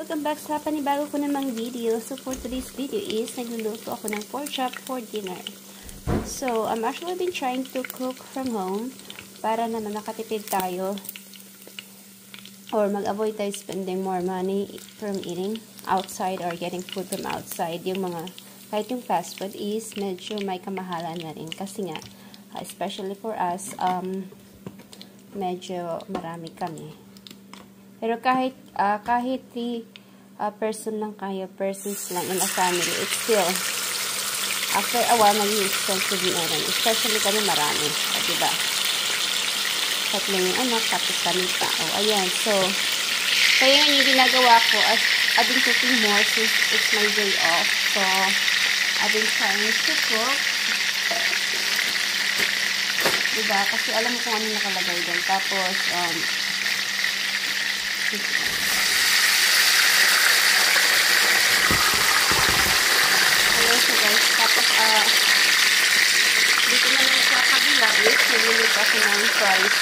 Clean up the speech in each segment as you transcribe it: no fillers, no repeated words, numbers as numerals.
Welcome back sa panibago ko namang video. So for today's video is nagluluto ako ng pork chop for dinner. So I'm actually been trying to cook from home para naman makatipid tayo or mag-avoid tayo spending more money from eating outside or getting food from outside. Yung mga kahit yung fast food is medyo may kamahalan na rin kasi nga especially for us medyo marami kami. Pero kahit 3 person lang kayo, persons lang in a family, it's still, after a while, maging expensive na rin. Especially kami marami. Diba? Tatlo yung anak, tapos kami pa. Ayan. So, kaya yung ginagawa ko, I've been cooking more since it's my day off. So, I've been trying to cook. Diba? Kasi alam mo kung ano nakalagay doon. Tapos, tapos, dito na lang sa kabila is niluluto ako ng fries.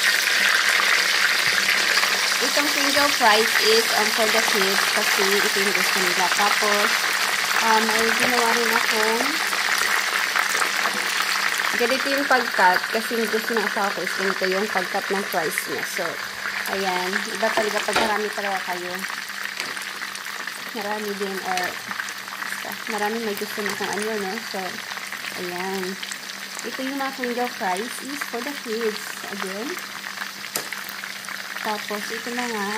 Itong single fries is for the kids kasi ito yung gusto nila. Tapos, may ginawa rin akong ganito yung pag-cut kasi gusto ng asawa ko is ganito yung pag-cut ng fries niya. So, ayan. Iba talaga pag marami talaga kayo. Marami din or marami may gusto na kung ano, no? So, ayan. Ito yung mga single fries is for the kids. Again. Tapos, ito na nga.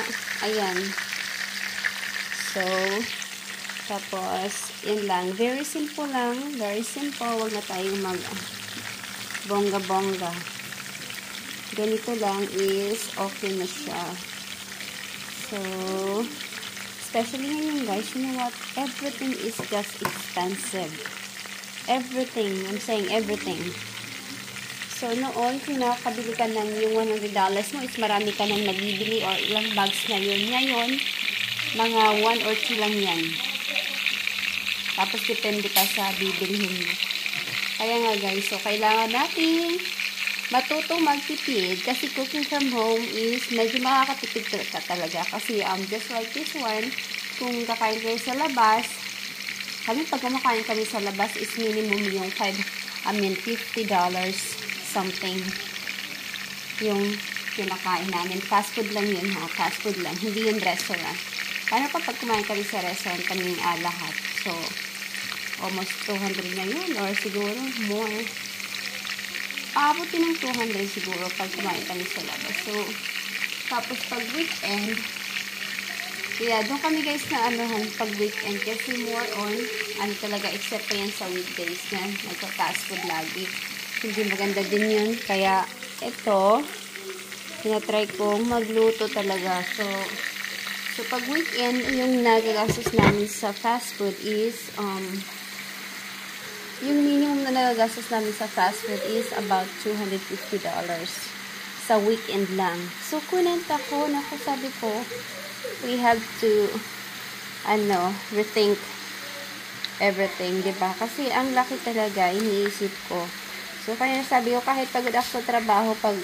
Ayan. So, tapos, yan lang. Very simple lang. Very simple. Huwag na tayong bongga-bongga. Ganito lang is okay na siya. So, especially ngayon guys, you know what? Everything is just expensive. Everything. I'm saying everything. So, noon, kung nakakabili ka ng yung $100 mo, is marami ka nang nabibili or ilang bags na yun. Ngayon, mga 1 or 2 lang yan. Tapos, depende ka sa bibilihin mo. Kaya nga guys, so, kailangan natin matutong magtipid kasi cooking from home is medyo makakatipid ka talaga kasi just like this one, kung kakain kayo sa labas, pag kumakain kami sa labas is minimum yung $50 something yung kinakain namin. Fast food lang yun ha, fast food lang, hindi yung restaurant. Paano pag kumain kami sa restaurant kaming lahat, so almost 200 na yun or siguro more. Aabutin ng 200 siguro pag kumain kami sa labas. So, tapos pag weekend, kaya doon kami guys na pag weekend kasi more on, talaga, except pa yan sa weekdays na nagpa-fast food lagi. Hindi maganda din yun. Kaya, ito, tinatry kong magluto talaga. So pag weekend, yung nagagastos namin sa fast food is, yung minimum na nagagastos namin sa fast food is about $250 sa weekend lang. So, kunent ako, sabi ko, we have to, rethink everything, diba? Kasi ang laki talaga, iniisip ko. So, kaya sabi ko, kahit pagod ako sa trabaho, pag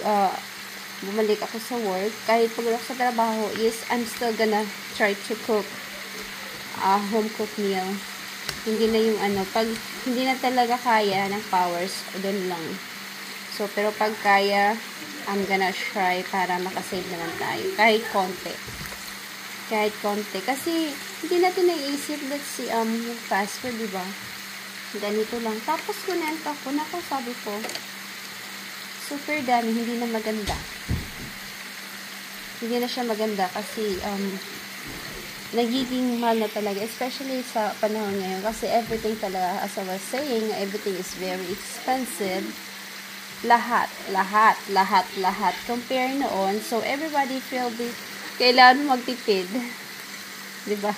bumalik ako sa work, kahit pagod ako sa trabaho is, I'm still gonna try to cook a home-cooked meal. Hindi na yung pag hindi na talaga kaya ng powers, doon lang. So, pero pag kaya, I'm gonna try para makasave naman tayo. Kahit konti. Kahit konti. Kasi, hindi natin naiisip that yung fast food, diba? Ganito lang. Tapos, kunenta ko, sabi ko, super dami, hindi na maganda. Hindi na siya maganda kasi, nagiging mahal na talaga, especially sa panahon ngayon kasi everything talaga, as I was saying, everything is very expensive. Lahat. Compare noon, so everybody feel kailangan magtipid. Diba?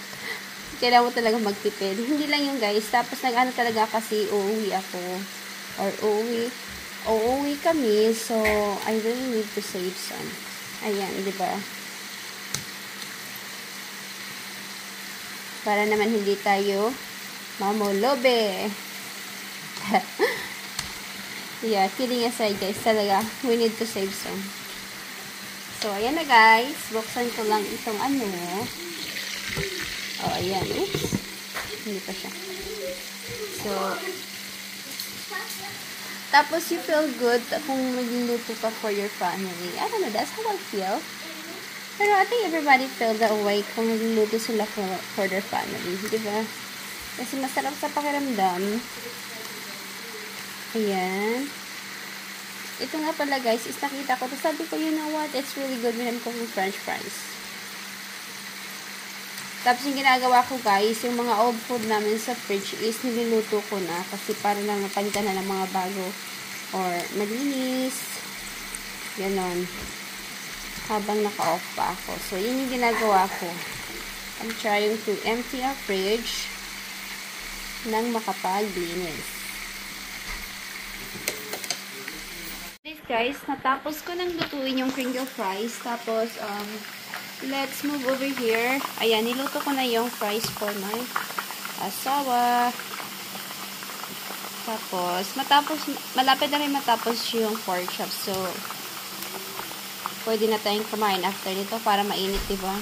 Kailangan mo talaga magtipid. Hindi lang yung guys, tapos talaga kasi uuwi ako, or uuwi kami, so I really need to save some. Ayan, diba? Para naman hindi tayo mamulobe. Yeah, kidding aside guys, talaga, we need to save some. So, ayan na guys. Buksan ko lang itong Oh, ayan. Oops. Hindi pa siya. So, tapos you feel good kung magluluto ka for your family. I don't know, that's how I feel. Pero I think everybody feel that way kung magluluto sila for their family. Diba? Kasi masarap sa pakiramdam. Ayan. Ito nga pala guys, is nakita ko. Tapos sabi ko, you know what? It's really good when I'm cooking french fries. Tapos yung ginagawa ko guys, yung mga old food namin sa fridge is niluluto ko na. Kasi para lang napalitan na ng mga bago. Or maglinis. Ganon. Habang naka-off pa ako. So, yun yung ginagawa ko. I'm trying to empty our fridge nang makapaglinis. Guys, natapos ko nang lutuin yung crinkle fries. Tapos, let's move over here. Ayan, niluto ko na yung fries for my asawa. Tapos, malapit na rin matapos yung pork chop. So, pwede na tayong kumain after nito para mainit, diba?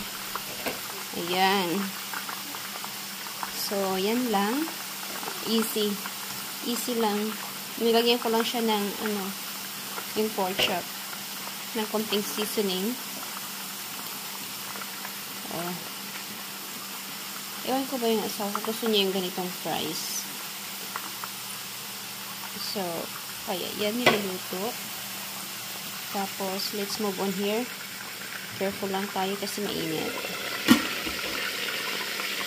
Ayan. So, yan lang. Easy. Easy lang. Nilagyan ko lang siya ng, yung pork chop ng konting seasoning. Ewan ko ba yung asawa ko gusto niya yung ganitong fries. So, kaya yan niluluto. Tapos, let's move on here. Careful lang tayo kasi mainit.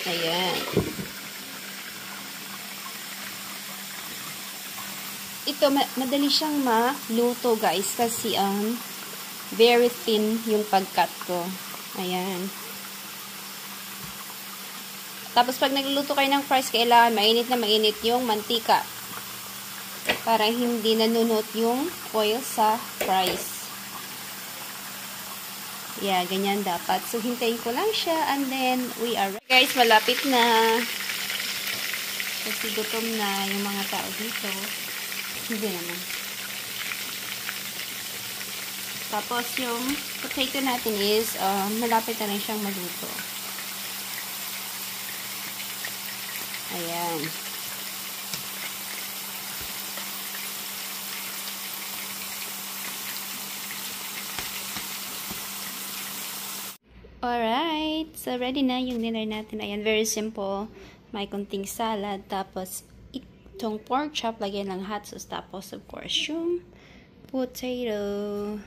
Ayan. Ito, madali siyang maluto guys kasi very thin yung pagkat ko. Ayan. Tapos pag nagluluto kayo ng fries, kailangan mainit na mainit yung mantika para hindi nanunot yung oil sa fries. Yeah, ganyan dapat. So, hintayin ko lang siya and then we are ready. Guys, malapit na. Kasi gutom na yung mga tao dito. Hindi naman. Tapos, yung potato natin is, malapit na rin siyang maluto. Ayan. Alright. So, ready na yung dinner natin. Ayan, very simple. May konting salad. Tapos, itong pork chop, lagyan ng hot sauce. Tapos, of course, yung potato.